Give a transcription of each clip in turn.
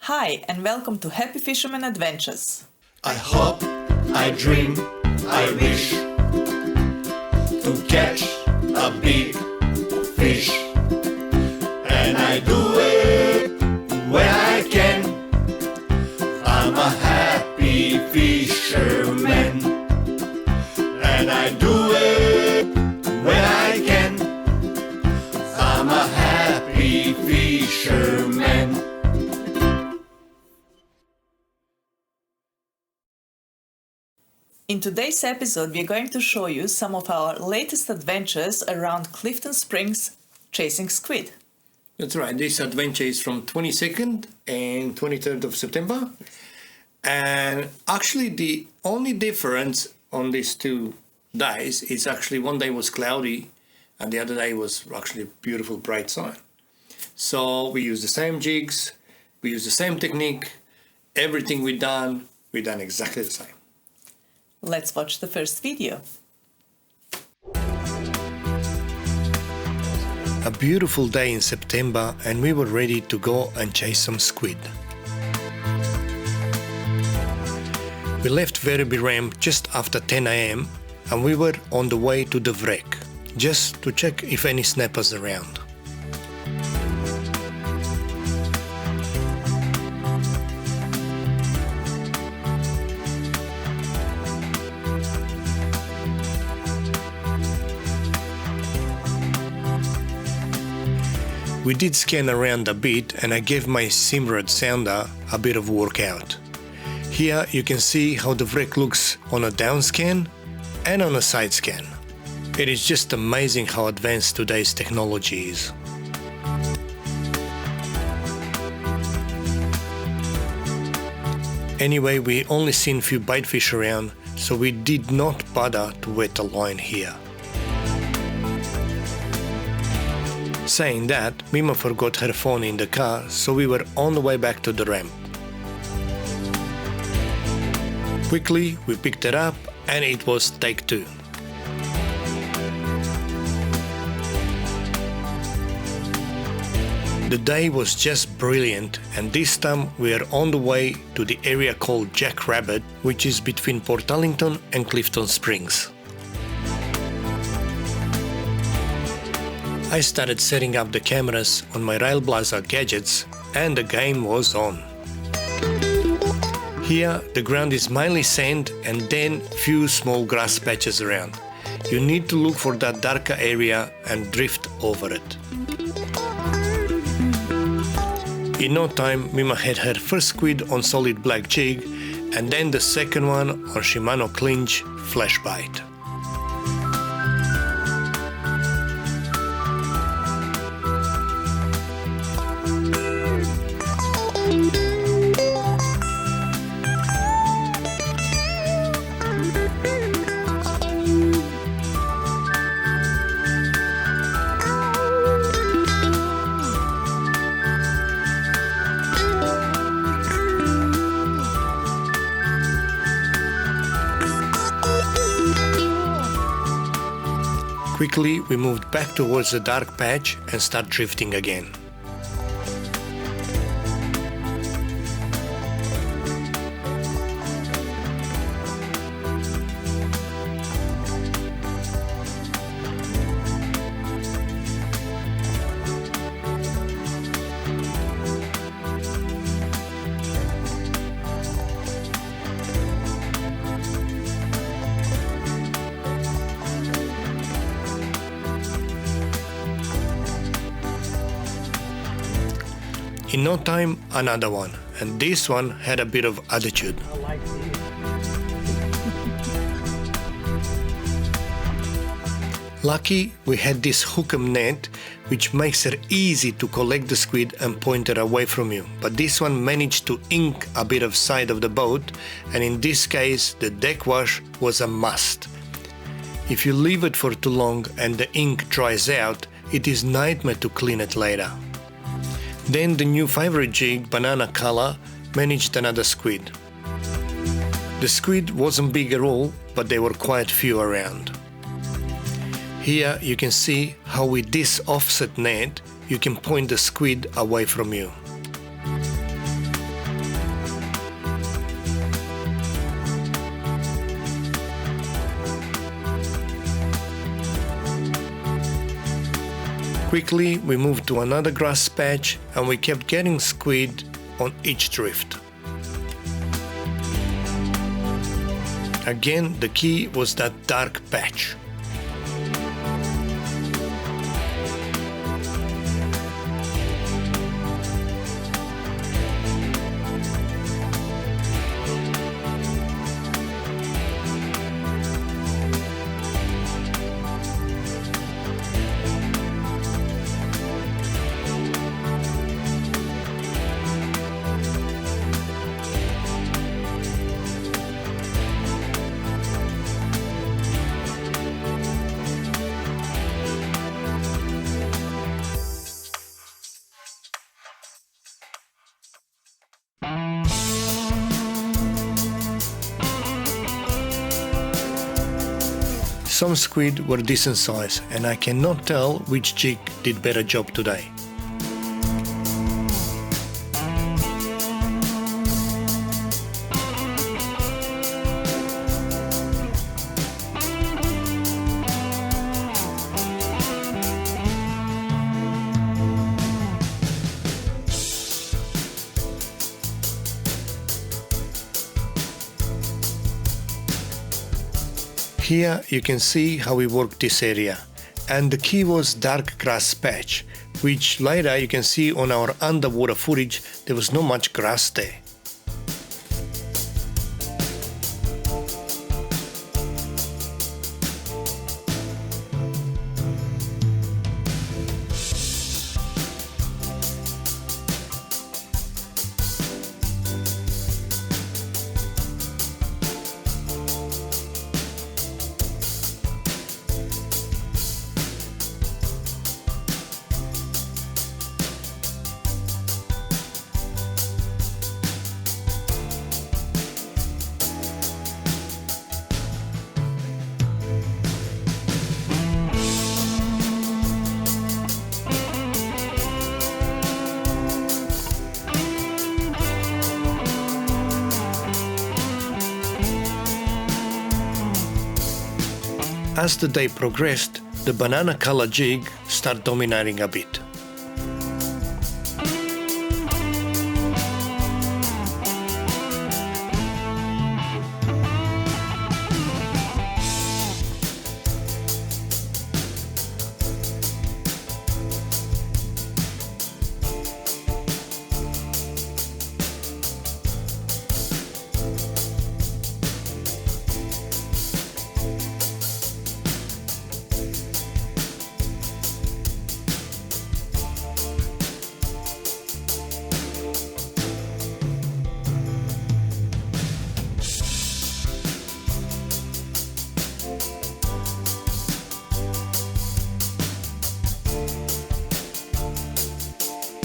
Hi and welcome to Happy Fisherman Adventures. I hope, I dream, I wish to catch a big fish, and I do it when I can. I'm a happy fisherman, and I do it when I can. I'm a happy fisherman. In today's episode, we are going to show you some of our latest adventures around Clifton Springs chasing squid. That's right, this adventure is from 22nd and 23rd of September. And actually the only difference on these 2 days is actually one day was cloudy and the other day was actually a beautiful bright sun. So we use the same jigs, we use the same technique, everything we done exactly the same. Let's watch the first video. A beautiful day in September and we were ready to go and chase some squid. We left Werribee Ramp just after 10 AM and we were on the way to the wreck, just to check if any snappers around. We did scan around a bit and I gave my Simrad sounder a bit of workout. Here you can see how the wreck looks on a down scan and on a side scan. It is just amazing how advanced today's technology is. Anyway, we only seen few bitefish around, so we did not bother to wet a line here. Saying that, Mima forgot her phone in the car, so we were on the way back to the ramp. Quickly, we picked it up and it was take 2. The day was just brilliant and this time we are on the way to the area called Jackrabbit, which is between Portarlington and Clifton Springs. I started setting up the cameras on my Railblazer gadgets and the game was on. Here the ground is mainly sand and then few small grass patches around. You need to look for that darker area and drift over it. In no time Mima had her first squid on solid black jig and then the second one on Shimano clinch flash bite. Quickly, we moved back towards the dark patch and start drifting again. In no time, another one, and this one had a bit of attitude. Lucky we had this hookem net, which makes it easy to collect the squid and point it away from you, but this one managed to ink a bit of side of the boat, and in this case the deck wash was a must. If you leave it for too long and the ink dries out, it is nightmare to clean it later. Then the new favorite jig, banana color, managed another squid. The squid wasn't big at all, but there were quite few around. Here you can see how with this offset net you can point the squid away from you. Quickly we moved to another grass patch and we kept getting squid on each drift. Again, the key was that dark patch. Some squid were decent size and I cannot tell which jig did better job today. Here you can see how we worked this area, and the key was dark grass patch, which later you can see on our underwater footage there was not much grass there. As the day progressed, the banana color jig started dominating a bit.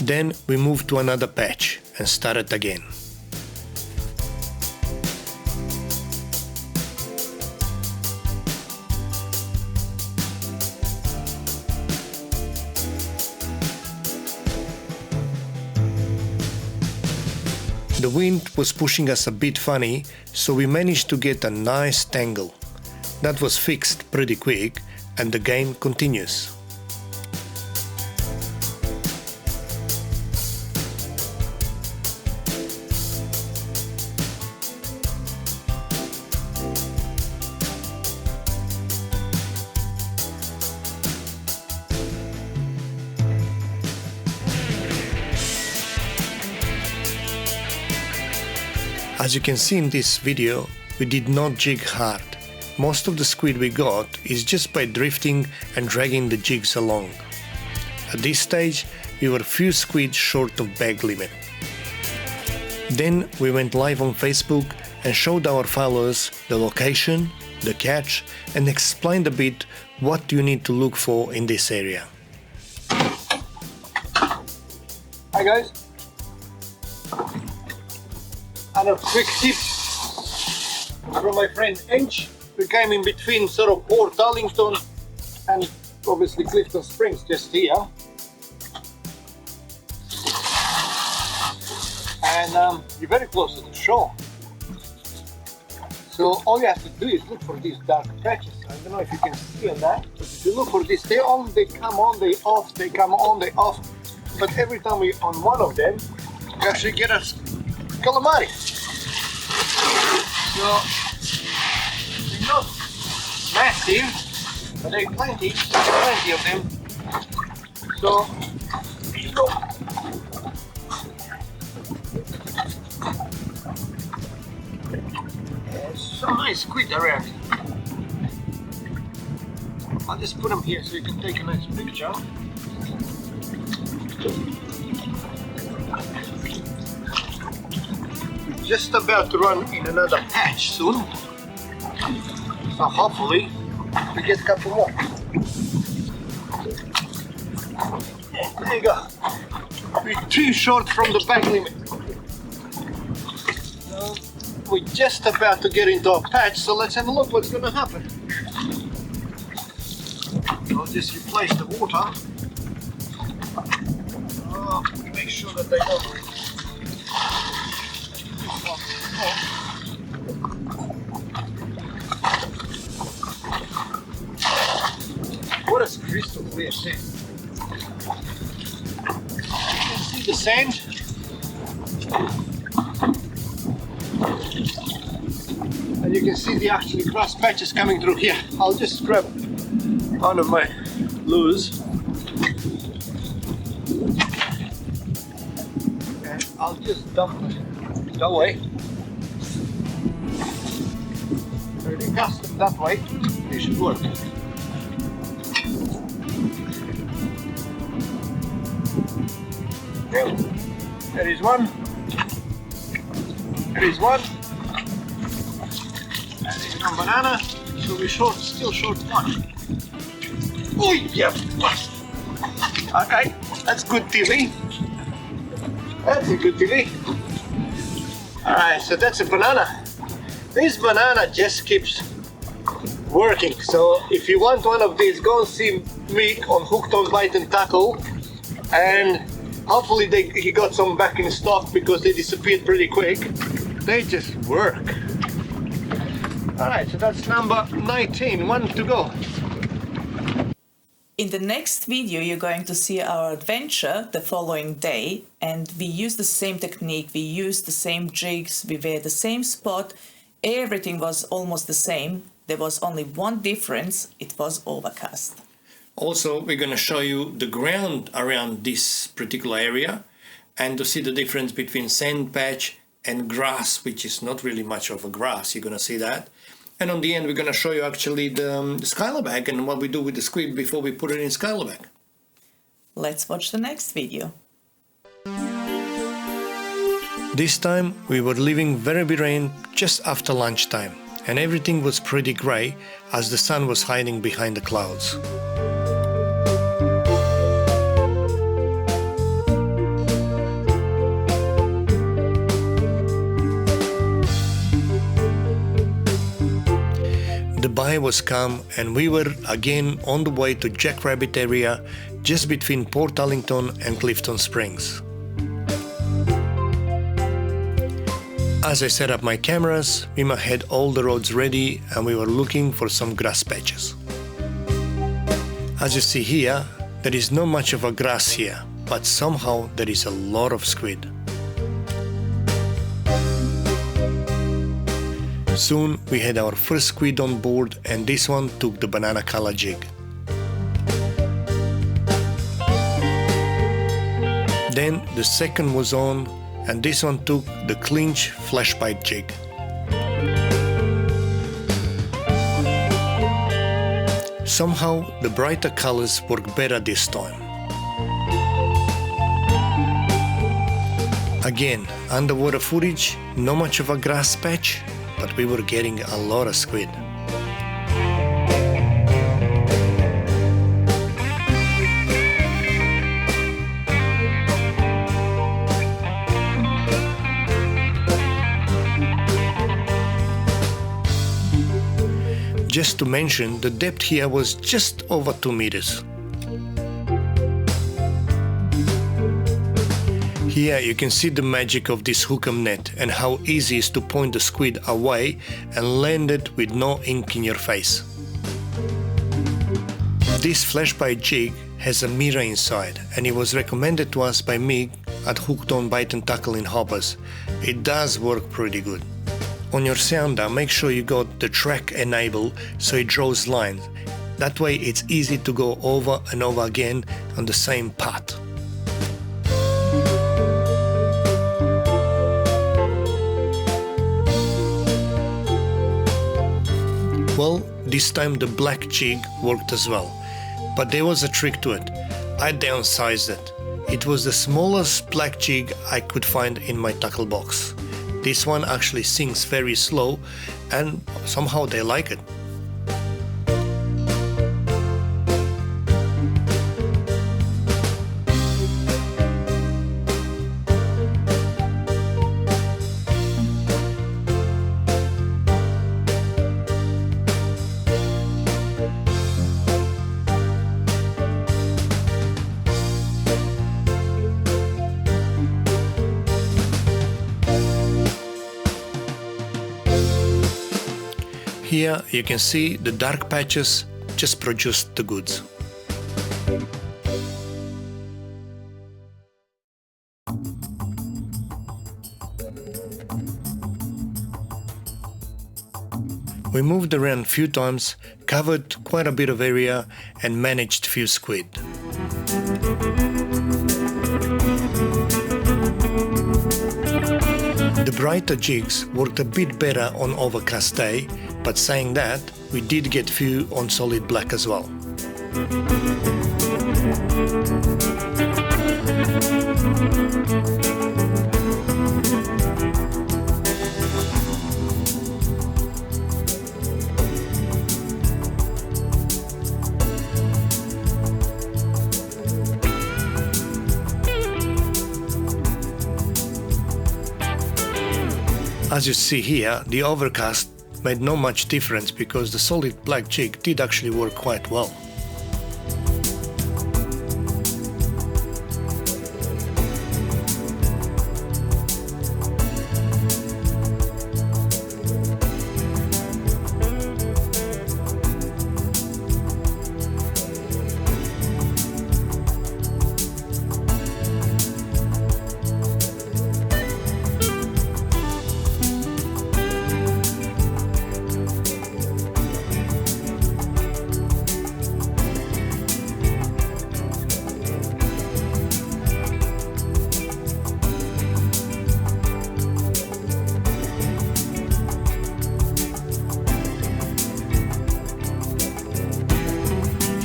Then we moved to another patch and started again. The wind was pushing us a bit funny, so we managed to get a nice tangle. That was fixed pretty quick, and the game continues. As you can see in this video, we did not jig hard. Most of the squid we got is just by drifting and dragging the jigs along. At this stage, we were few squid short of bag limit. Then we went live on Facebook and showed our followers the location, the catch, and explained a bit what you need to look for in this area. Hi guys, and a quick tip from my friend Ench. We came in between sort of Portarlington and obviously Clifton Springs, just here. And you're very close to the shore. So all you have to do is look for these dark patches. I don't know if you can see on that. If you look for this, they come on, they off, they come on, they off. But every time we on one of them, you actually get a calamari. So they're not massive, but there are plenty of them. So here you go. There's some nice squid around. I'll just put them here so you can take a nice picture. We're just about to run in another patch soon. So hopefully we get a couple more. There you go. We're too short from the bag limit. So we're just about to get into a patch, so let's have a look what's going to happen. I'll just replace the water. Make sure that they don't. What a crystal clear sand. You can see the sand. And you can see the actually grass patches coming through here. I'll just grab one of my lures. And I'll just dump it away. Already cast it that way. It should work. Well, there is one. There is one. And there is one banana. So we're still short one. Oh yeah. Okay, that's good TV. That's a good TV. Alright, so that's a banana. This banana just keeps working. So if you want one of these, go and see Mick on Hooked on Bite and Tackle. And hopefully he got some back in stock because they disappeared pretty quick. They just work. Alright, so that's number 19, one to go. In the next video, you're going to see our adventure the following day, and we used the same technique, we used the same jigs, we were at the same spot, everything was almost the same. There was only one difference, it was overcast. Also, we're going to show you the ground around this particular area and to see the difference between sand patch and grass, which is not really much of a grass, you're going to see that. And on the end, we're going to show you actually the skylar bag and what we do with the squid before we put it in skylar bag. Let's watch the next video. This time, we were leaving Werribee Rain just after lunchtime, and everything was pretty grey as the sun was hiding behind the clouds. The bay was calm and we were again on the way to Jackrabbit area just between Portarlington and Clifton Springs. As I set up my cameras, Mima had all the rods ready and we were looking for some grass patches. As you see here, there is not much of a grass here, but somehow there is a lot of squid. Soon we had our first squid on board and this one took the banana color jig. Then the second was on and this one took the clinch flashbite jig. Somehow the brighter colors work better this time. Again, underwater footage, not much of a grass patch, but we were getting a lot of squid. Just to mention, the depth here was just over 2 meters. Here you can see the magic of this hook'em net and how easy it is to point the squid away and land it with no ink in your face. This flashbite jig has a mirror inside, and it was recommended to us by Mig at Hooked on Bite and Tackle in Hoppers. It does work pretty good. On your sounder, make sure you got the track enabled so it draws lines. That way it's easy to go over and over again on the same path. Well, this time the black jig worked as well, but there was a trick to it. I downsized it. It was the smallest black jig I could find in my tackle box. This one actually sinks very slow, and somehow they like it. Here you can see the dark patches just produced the goods. We moved around a few times, covered quite a bit of area and managed few squid. The brighter jigs worked a bit better on overcast day, but saying that, we did get few on solid black as well. As you see here, the overcast made not much difference because the solid black jig did actually work quite well.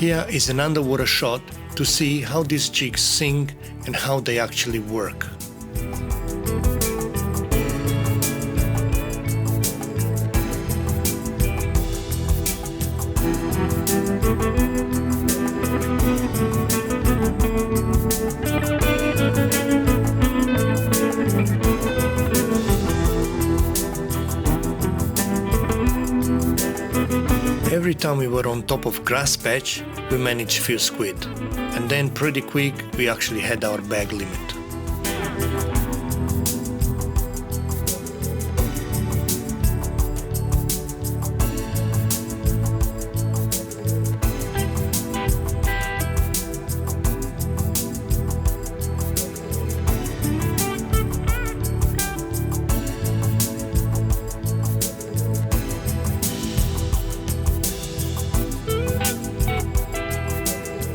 Here is an underwater shot to see how these jigs sink and how they actually work. Every time we were on top of grass patch, we managed few squid, and then pretty quick we actually had our bag limit.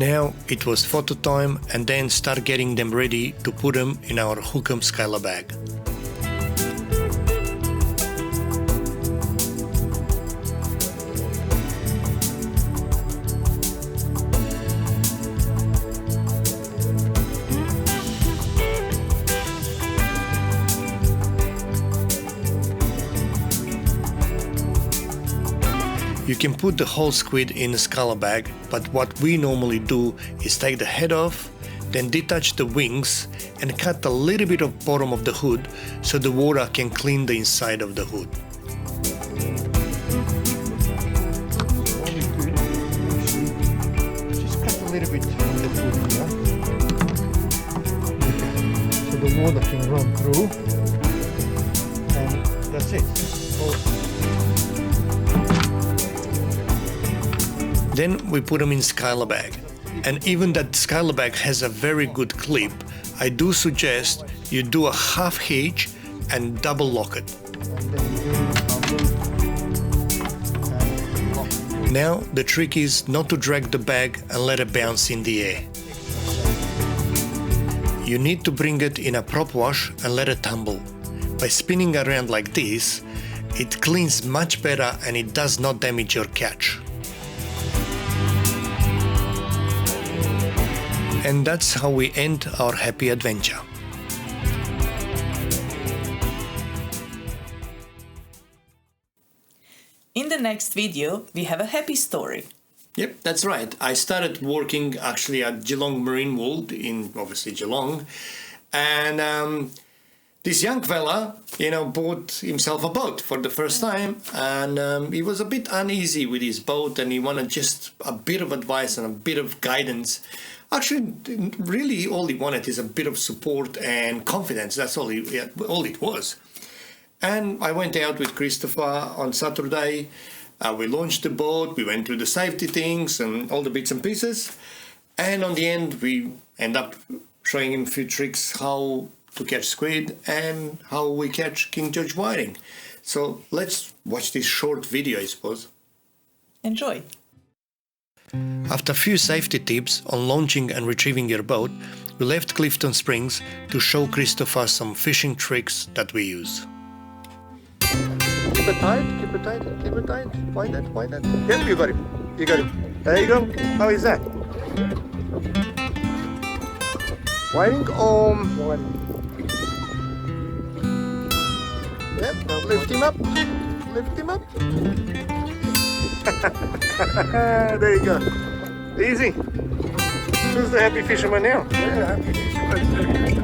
Now it was photo time and then start getting them ready to put them in our Hook'em Skylar bag. You can put the whole squid in the Skylar bag, but what we normally do is take the head off, then detach the wings and cut a little bit of bottom of the hood so the water can clean the inside of the hood. Just cut a little bit on the hood here, so the water can run through, and that's it. Then we put them in skylar bag. And even that skylar bag has a very good clip, I do suggest you do a half hitch and double lock it. Now the trick is not to drag the bag and let it bounce in the air. You need to bring it in a prop wash and let it tumble. By spinning around like this, it cleans much better and it does not damage your catch. And that's how we end our happy adventure. In the next video, we have a happy story. Yep, that's right. I started working actually at Geelong Marine World in obviously Geelong, and this young fella, bought himself a boat for the first time, and he was a bit uneasy with his boat, and he wanted just a bit of advice and a bit of guidance. Actually, really, all he wanted is a bit of support and confidence. That's all it was. And I went out with Christopher on Saturday. We launched the boat. We went through the safety things and all the bits and pieces. And on the end, we end up showing him a few tricks how to catch squid and how we catch King George whiting. So let's watch this short video, I suppose. Enjoy. After a few safety tips on launching and retrieving your boat, we left Clifton Springs to show Christopher some fishing tricks that we use. Keep it tight, keep it tight, keep it tight. Wind it, wind it. Yep, you got it. You got it. There you go. How is that? Winding Yep, now lift him up. Lift him up. There you go. Easy. Who's the happy fisherman now? Yeah, happy fisherman.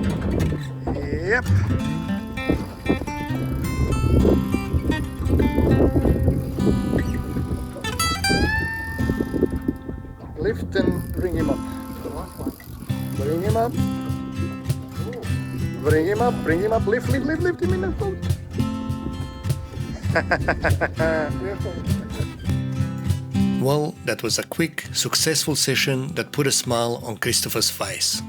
Yep. Lift and bring him up. Bring him up. Bring him up, bring him up. Lift him in the boat. Well, that was a quick, successful session that put a smile on Christopher's face.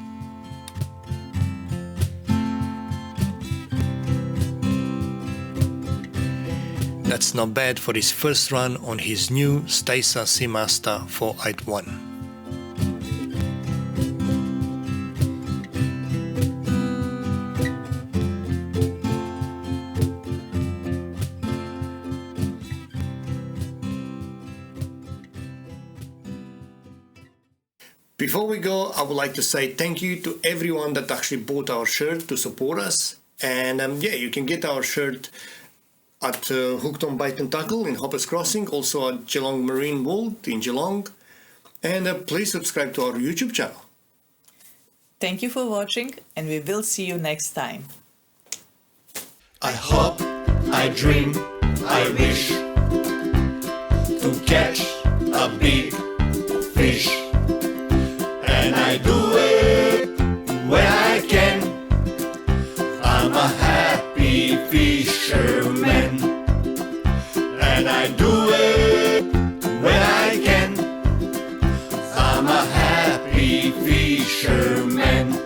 That's not bad for his first run on his new Stesa Seamaster 481. Before we go, I would like to say thank you to everyone that actually bought our shirt to support us. And you can get our shirt at Hooked on Bait and Tackle in Hoppers Crossing, also at Geelong Marine World in Geelong. And please subscribe to our YouTube channel. Thank you for watching, and we will see you next time. I hope, I dream, I wish to catch a big fish. And I do it when I can. I'm a happy fisherman. And I do it when I can. I'm a happy fisherman.